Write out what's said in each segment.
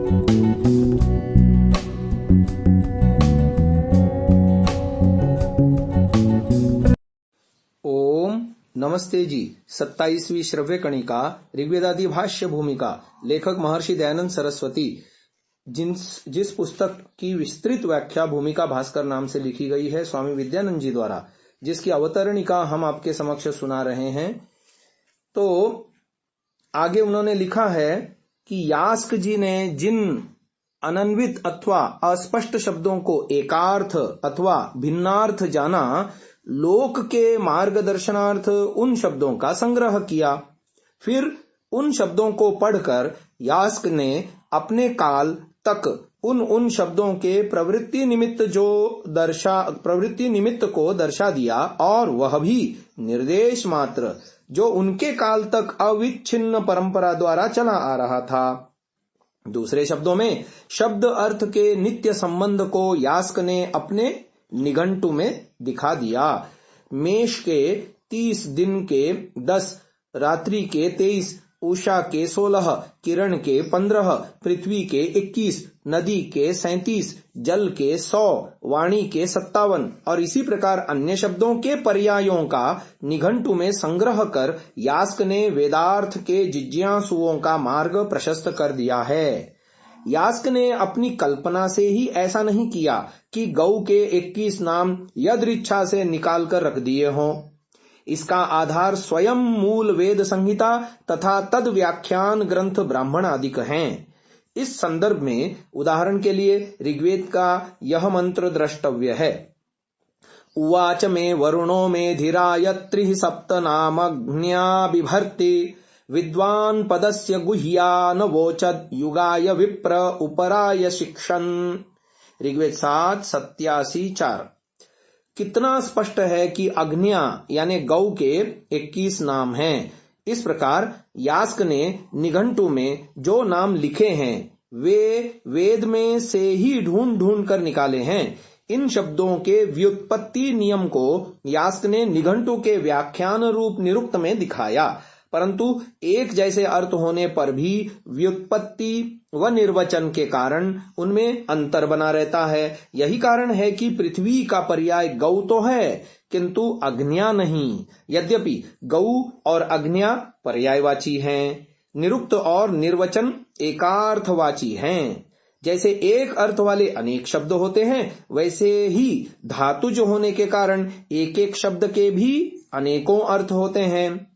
ओम नमस्ते जी। 27वीं श्रव्य कणिका ऋग्वेदादि भाष्य भूमिका, लेखक महर्षि दयानंद सरस्वती, जिस पुस्तक की विस्तृत व्याख्या भूमिका भास्कर नाम से लिखी गई है स्वामी विद्यानंद जी द्वारा, जिसकी अवतरणिका हम आपके समक्ष सुना रहे हैं। तो आगे उन्होंने लिखा है कि यास्क जी ने जिन अनन्वित अथवा अस्पष्ट शब्दों को एकार्थ अथवा भिन्नार्थ जाना, लोक के मार्गदर्शनार्थ उन शब्दों का संग्रह किया। फिर उन शब्दों को पढ़कर यास्क ने अपने काल तक उन शब्दों के प्रवृत्ति निमित्त को दर्शा दिया, और वह भी निर्देश मात्र जो उनके काल तक अविच्छिन्न परंपरा द्वारा चला आ रहा था। दूसरे शब्दों में शब्द अर्थ के नित्य संबंध को यास्क ने अपने निघंटु में दिखा दिया। मेष के 30 दिन के 10, रात्रि के 23, उषा के 16, किरण के 15, पृथ्वी के 21, नदी के 37, जल के 100, वाणी के 57 और इसी प्रकार अन्य शब्दों के पर्यायों का निघंटु में संग्रह कर यास्क ने वेदार्थ के जिज्ञासुओं का मार्ग प्रशस्त कर दिया है। यास्क ने अपनी कल्पना से ही ऐसा नहीं किया कि गौ के 21 नाम यदृच्छा से निकाल कर रख दिए हों। इसका आधार स्वयं मूल वेद संहिता तथा तद व्याख्यान ग्रंथ ब्राह्मण आदि हैं। इस संदर्भ में उदाहरण के लिए ऋग्वेद का यह मंत्र द्रष्टव्य है। उवाच में वरुणो में धीराय त्रिः सप्त नामग्न्या बिभर्ति विद्वान पदस्य गुह्या न वोचद युगाय विप्र उपराय शिक्षन। ऋग्वेद 7:87-4। कितना स्पष्ट है कि अग्न्या यानी गौ के 21 नाम हैं। इस प्रकार यास्क ने निघंटु में जो नाम लिखे हैं वे वेद में से ही ढूंढ ढूंढ कर निकाले हैं। इन शब्दों के व्युत्पत्ति नियम को यास्क ने निघंटु के व्याख्यान रूप निरुक्त में दिखाया, परंतु एक जैसे अर्थ होने पर भी व्युत्पत्ति व निर्वचन के कारण उनमें अंतर बना रहता है। यही कारण है कि पृथ्वी का पर्याय गौ तो है किंतु अग्न्या नहीं। यद्यपि गौ और अग्न्या पर्यायवाची हैं, निरुक्त और निर्वचन एकार्थवाची हैं। जैसे एक अर्थ वाले अनेक शब्द होते हैं, वैसे ही धातुज होने के कारण एक एक शब्द के भी अनेकों अर्थ होते हैं।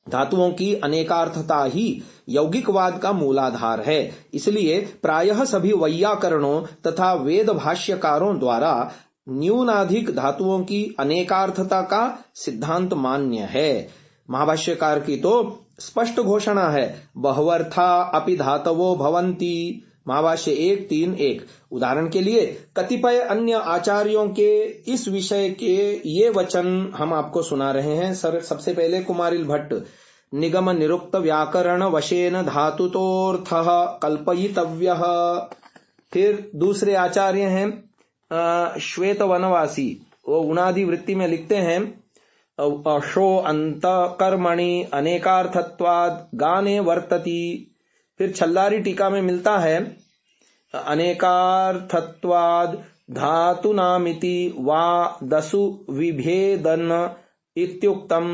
धातुओं की अनेकार्थता ही यौगिकवाद का मूलाधार है। इसलिए प्रायः सभी वैयाकरणों तथा वेद भाष्यकारों द्वारा न्यूनाधिक धातुओं की अनेकार्थता का सिद्धांत मान्य है। महाभाष्यकार की तो स्पष्ट घोषणा है, बहवर्था अपि धातवो भवन्ति। महाभाष्य 1:3-1। उदाहरण के लिए कतिपय अन्य आचार्यों के इस विषय के ये वचन हम आपको सुना रहे हैं। सबसे पहले कुमारिल भट्ट, निगम निरुक्त व्याकरण वशेन धातुतोर्थः कल्पयितव्यः। फिर दूसरे आचार्य हैं श्वेत वनवासी, वो उनादि वृत्ति में लिखते हैं, अशो अंत कर्मणि अनेकार्थत्वाद गाने वर्तति। फिर छल्लारी टीका में मिलता है, अनेकार्थत्वाद धातुनामिति वा दसु विभेदन इत्युक्तम,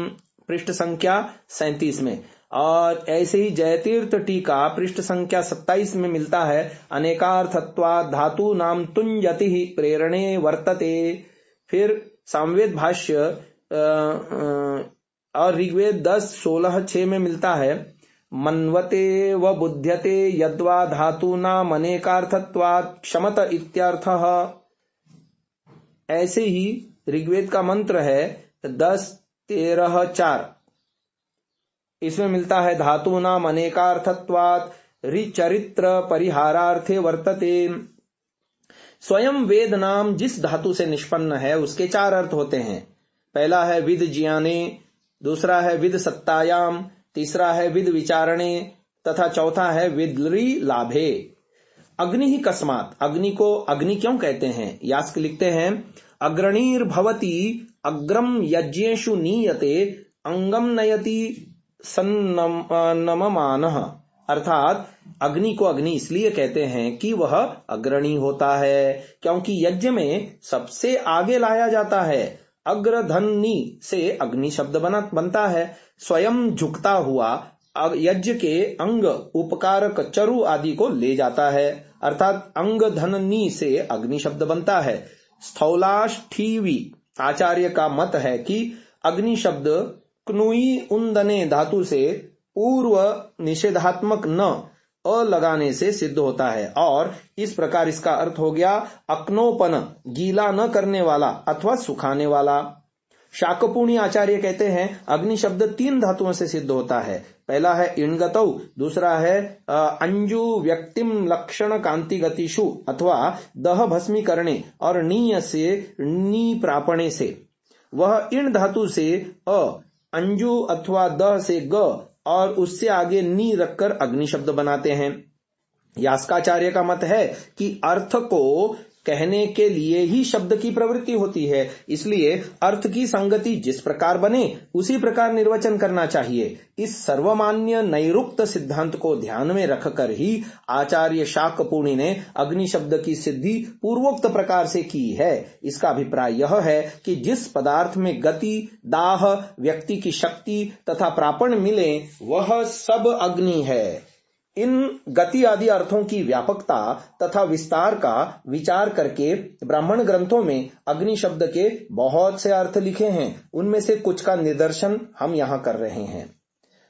पृष्ठ संख्या 37 में। और ऐसे ही जयतीर्थ टीका पृष्ठ संख्या 27 में मिलता है, अनेकार्थत्वाद धातु नाम तुंजति प्रेरणे वर्तते। फिर सामवेद भाष्य और ऋग्वेद 10:16-6 में मिलता है, मन्वते व बुध्यते यद्वा धातूनाम अनेकार्थत्वात् क्षमत इत्यर्थः। ऐसे ही ऋग्वेद का मंत्र है 10:13-4, इसमें मिलता है धातूनाम अनेकार्थत्वात् ऋचरित्र परिहारार्थे वर्तते। स्वयं वेद नाम जिस धातु से निष्पन्न है उसके 4 अर्थ होते हैं। पहला है विद ज्ञाने, दूसरा है विद सत्तायाम, तीसरा है विद विचारणे तथा चौथा है विद्री लाभे। अग्नि ही कस्मात, अग्नि को अग्नि क्यों कहते हैं? यास्क लिखते हैं, अग्रणीर भवति अग्रम यज्ञेषु नीयते अंगम नयति सन्नममानः। अर्थात अग्नि को अग्नि इसलिए कहते हैं कि वह अग्रणी होता है, क्योंकि यज्ञ में सबसे आगे लाया जाता है। अग्रधन्नी से अग्नि शब्द बनता है। स्वयं झुकता हुआ यज्ञ के अंग उपकारक चरु आदि को ले जाता है, अर्थात अंग धननी से अग्नि शब्द बनता है। स्थौलाष्ठीवी आचार्य का मत है कि अग्नि शब्द क्नुई उन्दने धातु से पूर्व निषेधात्मक न अ लगाने से सिद्ध होता है, और इस प्रकार इसका अर्थ हो गया अक्नोपन, गीला न करने वाला अथवा सुखाने वाला। शाकपुणी आचार्य कहते हैं अग्नि शब्द 3 धातुओं से सिद्ध होता है। पहला है इणगतौ, दूसरा है अंजु व्यक्तिम लक्षण कांति गतिषु अथवा दह भस्मी करने, और नीय से नी प्रापणे से। वह इण धातु से अ, अंजु अथवा दह से ग और उससे आगे नी रखकर अग्नि शब्द बनाते हैं। यास्काचार्य का मत है कि अर्थ को कहने के लिए ही शब्द की प्रवृत्ति होती है, इसलिए अर्थ की संगति जिस प्रकार बने उसी प्रकार निर्वचन करना चाहिए। इस सर्वमान्य नैरुक्त सिद्धांत को ध्यान में रखकर ही आचार्य शाकपुणी ने अग्नि शब्द की सिद्धि पूर्वोक्त प्रकार से की है। इसका अभिप्राय यह है कि जिस पदार्थ में गति, दाह, व्यक्ति की शक्ति तथा प्रापण मिले वह सब अग्नि है। इन गति आदि अर्थों की व्यापकता तथा विस्तार का विचार करके ब्राह्मण ग्रंथों में अग्नि शब्द के बहुत से अर्थ लिखे हैं। उनमें से कुछ का निदर्शन हम यहाँ कर रहे हैं।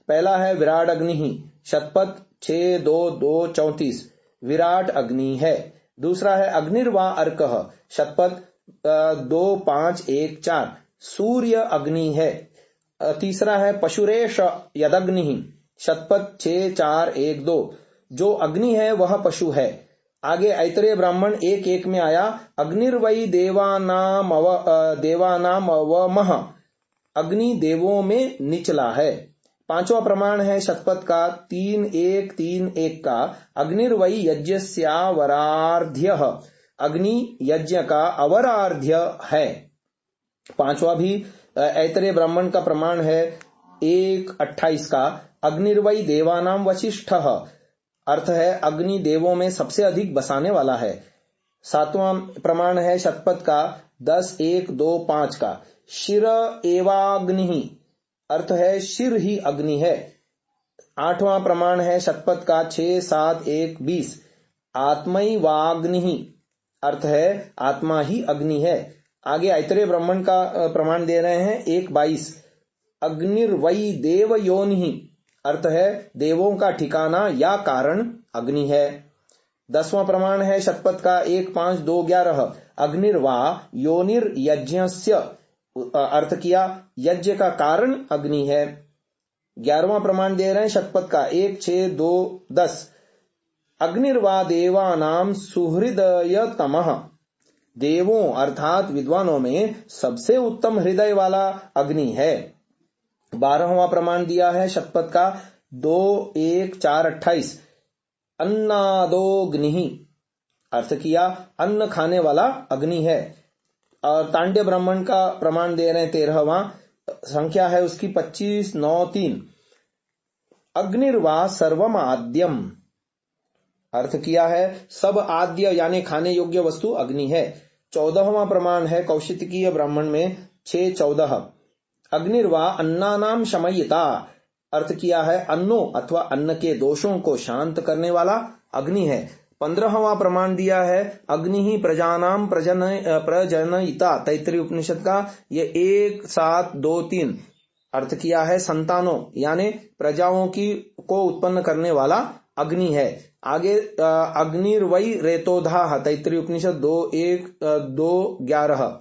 पहला है विराट अग्नि, शतपथ 6-2-2-34 विराट अग्नि है। दूसरा है अग्निर्वा अर्कः, शतपथ 2-5-1-4 सूर्य अग्नि है। तीसरा है पशुरेश यदग्नि, शतपथ 6-4-1-2 जो अग्नि है वह पशु है। आगे ऐतरेय ब्राह्मण 1-1 में आया अग्निर्वै देवानाम अवमः, अग्नि देवों में निचला है। 5वां प्रमाण है शतपथ का 3-1-3-1 का अग्निर्वै यज्ञस्यावरार्ध्यः, अग्नि यज्ञ का अवरार्ध्य है। 5वां भी ऐतरेय ब्राह्मण का प्रमाण है 1-28 का अग्निर्वै देवानाम वशिष्ठः, अर्थ है अग्नि देवों में सबसे अधिक बसाने वाला है। 7वां प्रमाण है शतपथ का 10-1-2-5 का शिर एवाग्नि, अर्थ है शिर ही अग्नि है। 8वां प्रमाण है शतपथ का 6-7-1-20 आत्मैवाग्नि, अर्थ है आत्मा ही अग्नि है। आगे ऐतरेय ब्राह्मण का प्रमाण दे रहे हैं 1-22 अग्निर्वै देव योनि, अर्थ है देवों का ठिकाना या कारण अग्नि है। 10वां प्रमाण है शतपथ का 1-5-2-11 अग्निर्वा योनिर यज्ञस्य, अर्थ किया यज्ञ का कारण अग्नि है। 11वां प्रमाण दे रहे हैं शतपथ का 1-6-2-10 अग्निर्वा देवानाम सुहृदयतमः, देवों अर्थात विद्वानों में सबसे उत्तम हृदय वाला अग्नि है। 12वां प्रमाण दिया है शतपथ का 2-1-4-28 अन्नादोग्नि, अर्थ किया अन्न खाने वाला अग्नि है। और तांड्य ब्राह्मण का प्रमाण दे रहे हैं 13वां, संख्या है उसकी 25-9-3 अग्निर्वा सर्वम आद्यम, अर्थ किया है सब आद्य यानी खाने योग्य वस्तु अग्नि है। 14वां प्रमाण है कौशितकीय ब्राह्मण में 6-14 अग्निर्वा अन्नानाम शमयिता, अर्थ किया है अन्नों अथवा अन्न के दोषों को शांत करने वाला अग्नि है। 15वां प्रमाण दिया है अग्नि ही प्रजानाम प्रजनयिता, तैत्तिरीय उपनिषद का ये 1-7-2-3 अर्थ किया है संतानों यानी प्रजाओं की को उत्पन्न करने वाला अग्नि है। आगे अग्निर्वै रेतोधाह, तैत्तिरीय उपनिषद 2-1-2-11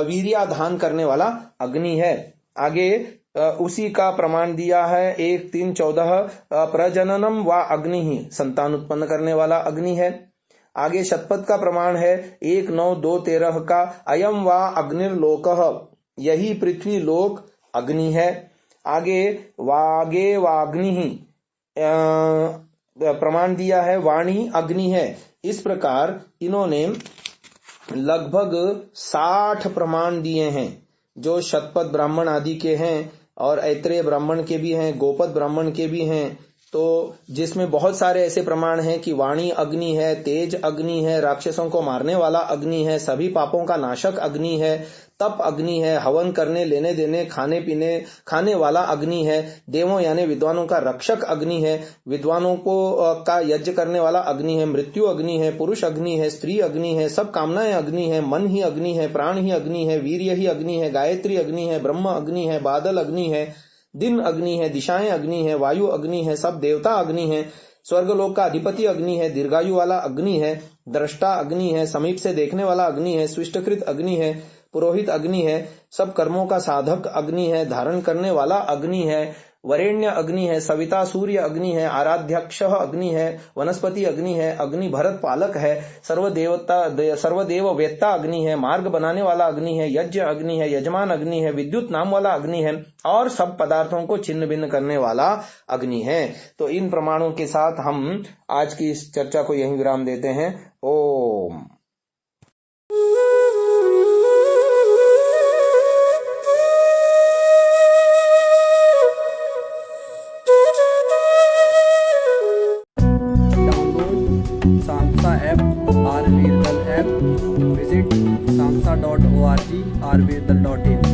वीर्याधान करने वाला अग्नि है। आगे उसी का प्रमाण दिया है 1-3-14 प्रजननम व अग्नि ही, संतान उत्पन्न करने वाला अग्नि है। आगे शतपथ का प्रमाण है 1-9-2-13 का अयम व अग्निर्लोकः, यही पृथ्वी लोक अग्नि है। आगे वागे वाग्नि ही प्रमाण दिया है वाणी अग्नि है। इस प्रकार इन्होंने लगभग 60 प्रमाण दिए हैं जो शतपथ ब्राह्मण आदि के हैं और ऐतरेय ब्राह्मण के भी हैं, गोपद ब्राह्मण के भी हैं, तो जिसमें बहुत सारे ऐसे प्रमाण हैं कि वाणी अग्नि है, तेज अग्नि है, राक्षसों को मारने वाला अग्नि है, सभी पापों का नाशक अग्नि है, तप अग्नि है, हवन करने लेने देने खाने पीने खाने वाला अग्नि है, देवों यानी विद्वानों का रक्षक अग्नि है, विद्वानों को का यज्ञ करने वाला अग्नि है, मृत्यु अग्नि है, पुरुष अग्नि है, स्त्री अग्नि है, सब कामनाएं अग्नि है, मन ही अग्नि है, प्राण ही अग्नि है, वीर्य ही अग्नि है, गायत्री अग्नि है, ब्रह्म अग्नि है, बादल अग्नि है, दिन अग्नि है, दिशाएं अग्नि है, वायु अग्नि है, सब देवता अग्नि है, स्वर्गलोक का अधिपति अग्नि है, दीर्घायु वाला अग्नि है, दृष्टा अग्नि है, समीप से देखने वाला अग्नि है, स्विष्टकृत अग्नि है, पुरोहित अग्नि है, सब कर्मों का साधक अग्नि है, धारण करने वाला अग्नि है, वरेण्य अग्नि है, सविता सूर्य अग्नि है, आराध्यक्ष अग्नि है, वनस्पति अग्नि है, अग्नि भरत पालक है, सर्वदेव वेत्ता अग्नि है, मार्ग बनाने वाला अग्नि है, यज्ञ अग्नि है, यजमान अग्नि है, विद्युत नाम वाला अग्नि है और सब पदार्थों को छिन्न भिन्न करने वाला अग्नि है। तो इन प्रमाणों के साथ हम आज की इस चर्चा को यहीं विराम देते हैं। Om. Samsa app, Rvirdal app, visit samsa.org, rvirdal.org।